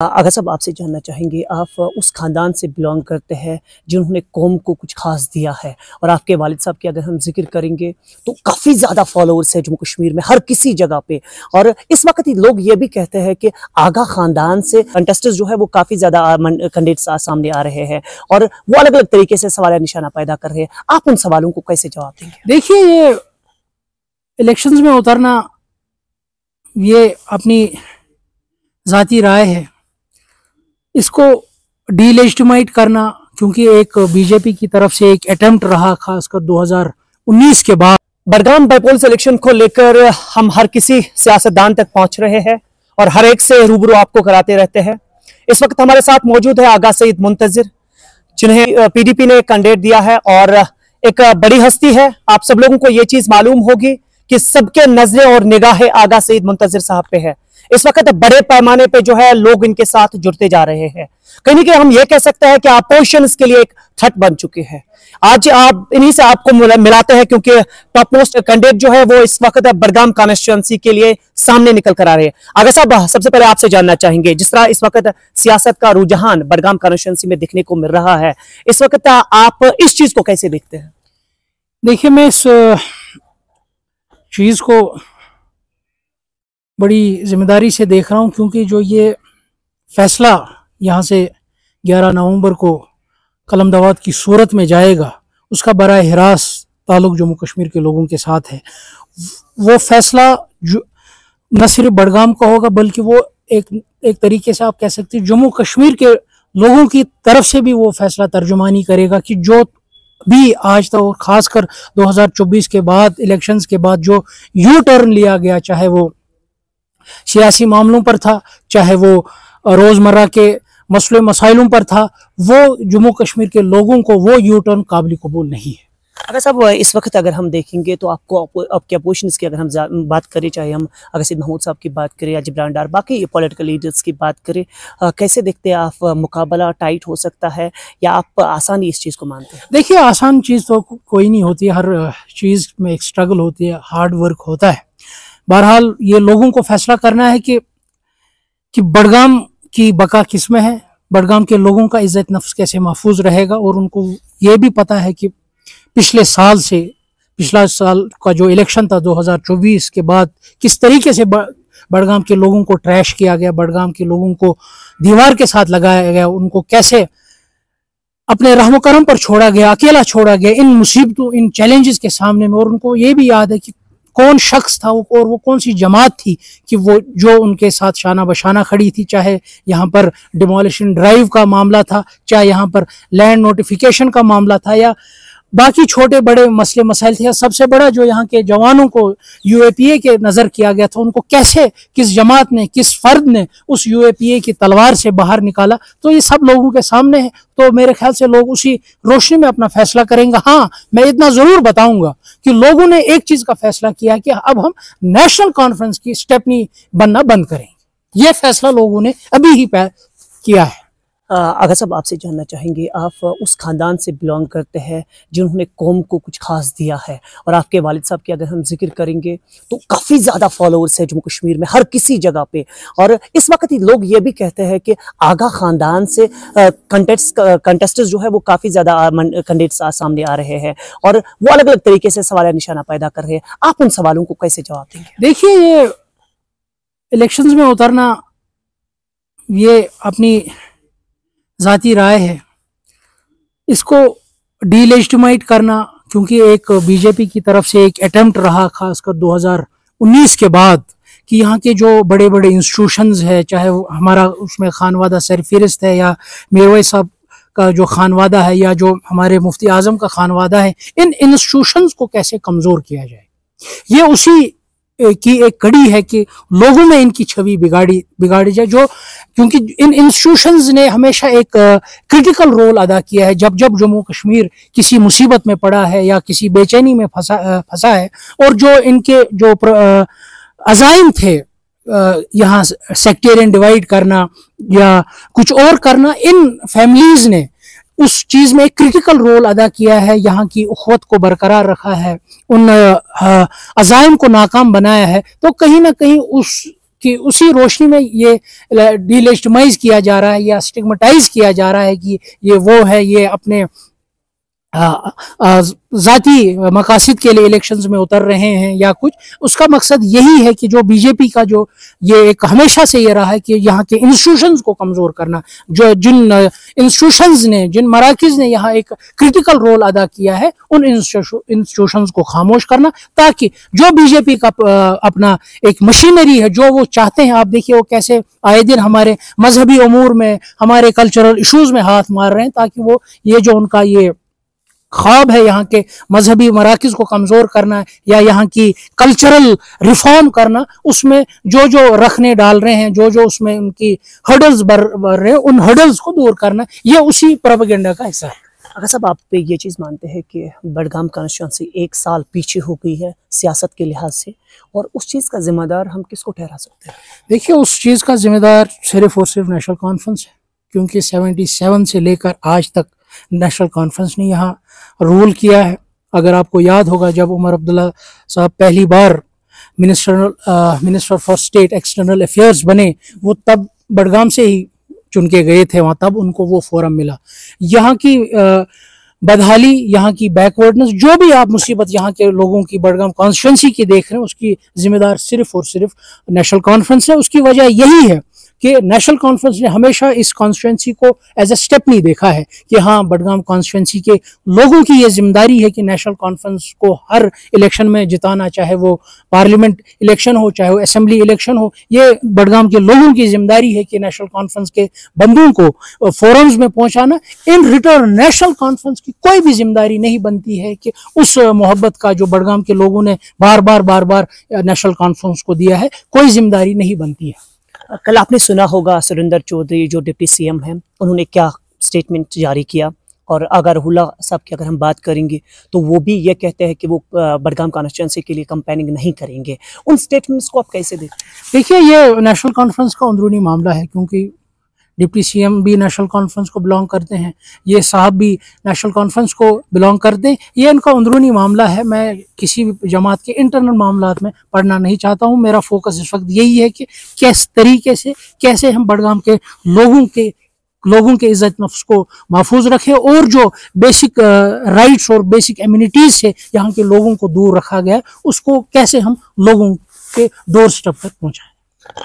अगर साहब आपसे जानना चाहेंगे, आप उस ख़ानदान से बिलोंग करते हैं जिन्होंने कौम को कुछ ख़ास दिया है, और आपके वालिद साहब की अगर हम जिक्र करेंगे तो काफ़ी ज़्यादा फॉलोअर्स है जम्मू कश्मीर में हर किसी जगह पे। और इस वक्त लोग ये भी कहते हैं कि आगा ख़ानदान से कंटेस्टेंट्स जो है वो काफ़ी ज़्यादा कैंडिडेट्स सामने आ रहे हैं और वो अलग अलग तरीके से सवाल निशाना पैदा कर रहे हैं। आप उन सवालों को कैसे जवाब देंगे? देखिए, ये इलेक्शंस में उतरना ये अपनी ज़ाती राय है, इसको डीलेजिटिमाइट करना, क्योंकि एक बीजेपी की तरफ से एक अटेम्प्ट रहा खासकर 2019 के बाद। बडगाम बाईपोल्स इलेक्शन को लेकर हम हर किसी सियासतदान तक पहुंच रहे हैं और हर एक से रूबरू आपको कराते रहते हैं। इस वक्त हमारे साथ मौजूद है आगा सईद मुंतजिर, जिन्हें पीडीपी ने कैंडिडेट दिया है और एक बड़ी हस्ती है। आप सब लोगों को ये चीज मालूम होगी कि सबके नजरें और निगाहें आगा सईद मुंतजिर साहब पे है। इस वक्त बड़े पैमाने पे जो है लोग इनके साथ जुड़ते जा रहे हैं। कहीं ना कहीं हम ये कह सकते हैं कि अपोजिशन इसके लिए एक थ्रेट बन चुके हैं। आज आप इन्हीं से आपको मिलाते हैं, क्योंकि टॉप मोस्ट कैंडिडेट जो है वो इस वक्त बडगाम कॉन्स्टिट्यूएंसी के लिए सामने निकल कर आ रहे हैं। आगे साहब, सबसे पहले आपसे जानना चाहेंगे, जिस तरह इस वक्त सियासत का रुझान बडगाम कॉन्स्टिट्यूएंसी में दिखने को मिल रहा है, इस वक्त आप इस चीज को कैसे देखते हैं? देखिए, मैं इस चीज को बड़ी जिम्मेदारी से देख रहा हूं, क्योंकि जो ये फैसला यहाँ से 11 नवंबर को कलमदवात की सूरत में जाएगा, उसका बराह रास्त ताल्लुक जम्मू कश्मीर के लोगों के साथ है। वो फैसला जो न सिर्फ बडगाम का होगा, बल्कि वो एक तरीके से आप कह सकते हैं जम्मू कश्मीर के लोगों की तरफ से भी वो फैसला तर्जुमानी करेगा कि जो भी आज तक, और खासकर 2024 के बाद, इलेक्शंस के बाद जो यू टर्न लिया गया, चाहे वो सियासी मामलों पर था, चाहे वो रोजमर्रा के मसले मसाइलों पर था, वो जम्मू कश्मीर के लोगों को वो यू टर्न काबिल कबूल नहीं है। अगर साहब इस वक्त अगर हम देखेंगे तो आपको आपके अपोजिशन की अगर हम बात करें, चाहे हम अगर सईद महमूद साहब की बात करें या जिब्रान डार, बाकी पॉलिटिकल लीडर्स की बात करें, कैसे देखते हैं आप? मुकाबला टाइट हो सकता है या आप आसानी इस चीज़ को मानते हैं? देखिए, आसान चीज़ तो कोई नहीं होती है, हर चीज़ में एक स्ट्रगल होती है, हार्ड वर्क होता है। बहरहाल ये लोगों को फैसला करना है कि बडगाम की बका किस में है, बडगाम के लोगों का इज्जत नफ्स कैसे महफूज रहेगा। और उनको ये भी पता है कि पिछला साल का जो इलेक्शन था 2024 के बाद, किस तरीके से बडगाम के लोगों को ट्रैश किया गया, बडगाम के लोगों को दीवार के साथ लगाया गया, उनको कैसे अपने रहमो करम पर छोड़ा गया, अकेला छोड़ा गया इन मुसीबतों, इन चैलेंजेस के सामने में। और उनको ये भी याद है कि कौन शख्स था और वो कौन सी जमात थी कि वो जो उनके साथ शाना बशाना खड़ी थी, चाहे यहाँ पर डिमोलिशन ड्राइव का मामला था, चाहे यहाँ पर लैंड नोटिफिकेशन का मामला था, या बाकी छोटे बड़े मसले मसाइल थे, या सबसे बड़ा जो यहाँ के जवानों को यूएपीए के नज़र किया गया था, उनको कैसे किस जमात ने, किस फर्द ने उस यूएपीए की तलवार से बाहर निकाला। तो ये सब लोगों के सामने है। तो मेरे ख्याल से लोग उसी रोशनी में अपना फैसला करेंगे। हाँ, मैं इतना ज़रूर बताऊंगा कि लोगों ने एक चीज़ का फैसला किया कि अब हम नेशनल कॉन्फ्रेंस की स्टेपनी बनना बंद करेंगे। ये फैसला लोगों ने अभी ही किया है। अगर साहब आपसे जानना चाहेंगे, आप उस ख़ानदान से बिलोंग करते हैं जिन्होंने कौम को कुछ ख़ास दिया है, और आपके वालिद साहब की अगर हम जिक्र करेंगे तो काफ़ी ज़्यादा फॉलोअर्स है जम्मू कश्मीर में हर किसी जगह पे। और इस वक्त लोग ये भी कहते हैं कि आगा ख़ानदान से कंटेस्टेंट्स जो है वो काफ़ी ज़्यादा कैंडिडेट्स सामने आ रहे हैं और वो अलग अलग तरीके से सवाल निशाना पैदा कर रहे हैं। आप उन सवालों को कैसे जवाब देंगे? देखिए, ये इलेक्शंस में उतरना ये अपनी ज़ाती राय है, इसको डीलेजिटिमाइट करना, क्योंकि एक बीजेपी की तरफ से एक अटेम्प्ट रहा खासकर 2019 के बाद कि यहाँ के जो बड़े बड़े इंस्टीट्यूशंस है, चाहे हमारा उसमें खानवादा सरफहरिस्त है, या मीरवैस साहब का जो खानवादा है, या जो हमारे मुफ्ती आजम का खानवादा है, इन इंस्टीट्यूशंस को कैसे कमज़ोर किया जाए। ये उसी की एक कड़ी है कि लोगों में इनकी छवि बिगाड़ी जाए, जो क्योंकि इन इंस्टीट्यूशंस ने हमेशा एक क्रिटिकल रोल अदा किया है। जब जम्मू कश्मीर किसी मुसीबत में पड़ा है या किसी बेचैनी में फंसा है, और जो इनके जो अज़ाइम थे, यहाँ सेक्टेरियन डिवाइड करना या कुछ और करना, इन फैमिलीज ने उस चीज में एक क्रिटिकल रोल अदा किया है, यहाँ की उखवत को बरकरार रखा है, उन अज़ाइम को नाकाम बनाया है। तो कहीं ना कहीं उस कि उसी रोशनी में ये डिलेजिटिमाइज किया जा रहा है या स्टिग्मेटाइज किया जा रहा है कि ये वो है, ये अपने जाती मकासद के लिए इलेक्शंस में उतर रहे हैं या कुछ। उसका मकसद यही है कि जो बीजेपी का जो ये एक हमेशा से ये रहा है कि यहाँ के इंस्टीट्यूशंस को कमजोर करना, जो जिन इंस्टीट्यूशंस ने, जिन मराकिज ने यहाँ एक क्रिटिकल रोल अदा किया है, उन इंस्टीट्यूशंस को खामोश करना, ताकि जो बीजेपी का अपना एक मशीनरी है, जो वो चाहते हैं, आप देखिए वो कैसे आए दिन हमारे मजहबी उमूर में, हमारे कल्चरल इशूज में हाथ मार रहे हैं, ताकि वो ये जो उनका ये ख्वाब है यहाँ के मजहबी मराकिज को कमजोर करना या यहाँ की कल्चरल रिफॉर्म करना, उसमें जो जो रखने डाल रहे हैं, जो जो उसमें उनकी हर्डल्स बढ़ रहे हैं, उन हर्डल्स को दूर करना, ये उसी प्रोपेगेंडा का हिस्सा है। अगर साहब आप ये चीज़ मानते हैं कि बडगाम कॉन्स्टिट्यूंसी 1 साल पीछे हो गई है सियासत के लिहाज से, और उस चीज़ का जिम्मेदार हम किसको ठहरा सकते हैं? देखिए, उस चीज़ का जिम्मेदार सिर्फ और सिर्फ नेशनल कॉन्फ्रेंस है, क्योंकि 77 से लेकर आज तक नेशनल कॉन्फ्रेंस ने यहाँ रूल किया है। अगर आपको याद होगा, जब उमर अब्दुल्ला साहब पहली बार minister for state external affairs बने, वो तब बडगाम से ही चुन के गए थे वहाँ, तब उनको वो फोरम मिला। यहाँ की बदहाली, यहाँ की बैकवर्डनेस, जो भी आप मुसीबत यहाँ के लोगों की बडगाम कॉन्स्टिट्यूंसी की देख रहे हैं, उसकी जिम्मेदार सिर्फ और सिर्फ नेशनल कॉन्फ्रेंस है। उसकी वजह यही है कि नेशनल कॉन्फ्रेंस ने हमेशा इस कॉन्स्टिट्यूंसी को एज ए स्टेप नहीं देखा है कि हाँ, बडगाम कॉन्स्टिट्यूंसी के लोगों की ये जिम्मेदारी है कि नेशनल कॉन्फ्रेंस को हर इलेक्शन में जिताना, चाहे वो पार्लियामेंट इलेक्शन हो, चाहे वो असेंबली इलेक्शन हो। ये बडगाम के लोगों की जिम्मेदारी है कि नेशनल कॉन्फ्रेंस के बंदों को फोरम्स में पहुंचाना। इन रिटर्न नेशनल कॉन्फ्रेंस की कोई भी जिम्मेदारी नहीं बनती है कि उस मोहब्बत का जो बडगाम के लोगों ने बार बार नेशनल कॉन्फ्रेंस को दिया है, कोई जिम्मेदारी नहीं बनती है। कल आपने सुना होगा सुरेंद्र चौधरी जो डिप्टी सीएम हैं, उन्होंने क्या स्टेटमेंट जारी किया, और अगर हुल्ला साहब की अगर हम बात करेंगे तो वो भी ये कहते हैं कि वो बडगाम कॉन्स्टिट्यूंसी के लिए कैंपेनिंग नहीं करेंगे। उन स्टेटमेंट्स को आप कैसे देखते हैं? देखिए, ये नेशनल कॉन्फ्रेंस का अंदरूनी मामला है, क्योंकि डिप्टी सीएम भी नेशनल कॉन्फ्रेंस को बिलोंग करते हैं, ये साहब भी नेशनल कॉन्फ्रेंस को बिलोंग करते हैं। ये इनका अंदरूनी मामला है, मैं किसी भी जमात के इंटरनल मामलात में पढ़ना नहीं चाहता हूँ। मेरा फोकस इस वक्त यही है कि किस तरीके से, कैसे हम बडगाम के लोगों के इज्जत नफ्स को महफूज रखें, और जो बेसिक राइट्स और बेसिक एम्यूनिटीज से यहाँ के लोगों को दूर रखा गया, उसको कैसे हम लोगों के डोर स्टेप तक पहुँचाएं।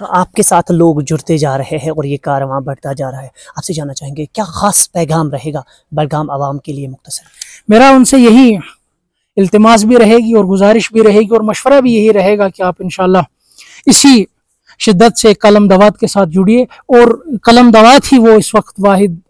आपके साथ लोग जुड़ते जा रहे हैं और ये कारवां बढ़ता जा रहा है। आपसे जानना चाहेंगे क्या खास पैगाम रहेगा बडगाम आवाम के लिए? मुख्तसर मेरा उनसे यही इल्तिमास भी रहेगी और गुजारिश भी रहेगी और मशवरा भी यही रहेगा कि आप इंशाल्लाह इसी शिद्दत से कलम दवात के साथ जुड़िए, और कलम दवात ही वो इस वक्त वाहिद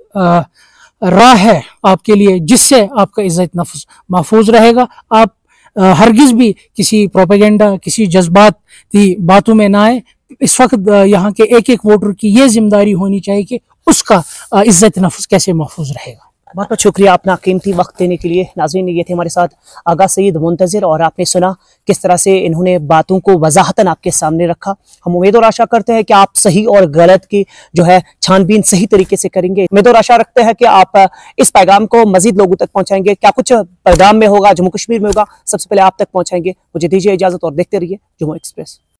राह है आपके लिए जिससे आपका इज्जत नफ्स महफूज रहेगा। आप हरगिज भी किसी प्रोपेगेंडा, किसी जज्बाती बातों में ना आए। इस वक्त यहाँ के एक एक वोटर की ये जिम्मेदारी होनी चाहिए कि उसका इज्जत नफ्स कैसे महफूज रहेगा। बहुत बहुत शुक्रिया अपना कीमती वक्त देने के लिए। नाज़रीन, ये थे हमारे साथ आगा सईद मुंतज़िर, और आपने सुना किस तरह से इन्होंने बातों को वजाहतन आपके सामने रखा। हम उम्मीद और आशा करते हैं कि आप सही और गलत की जो है छानबीन सही तरीके से करेंगे। उम्मीद और आशा रखते हैं कि आप इस पैगाम को मजीद लोगों तक पहुँचाएंगे। क्या कुछ पैगाम में होगा, जम्मू कश्मीर में होगा, सबसे पहले आप तक पहुँचाएंगे। मुझे दीजिए इजाज़त और देखते रहिए जुम्मू एक्सप्रेस।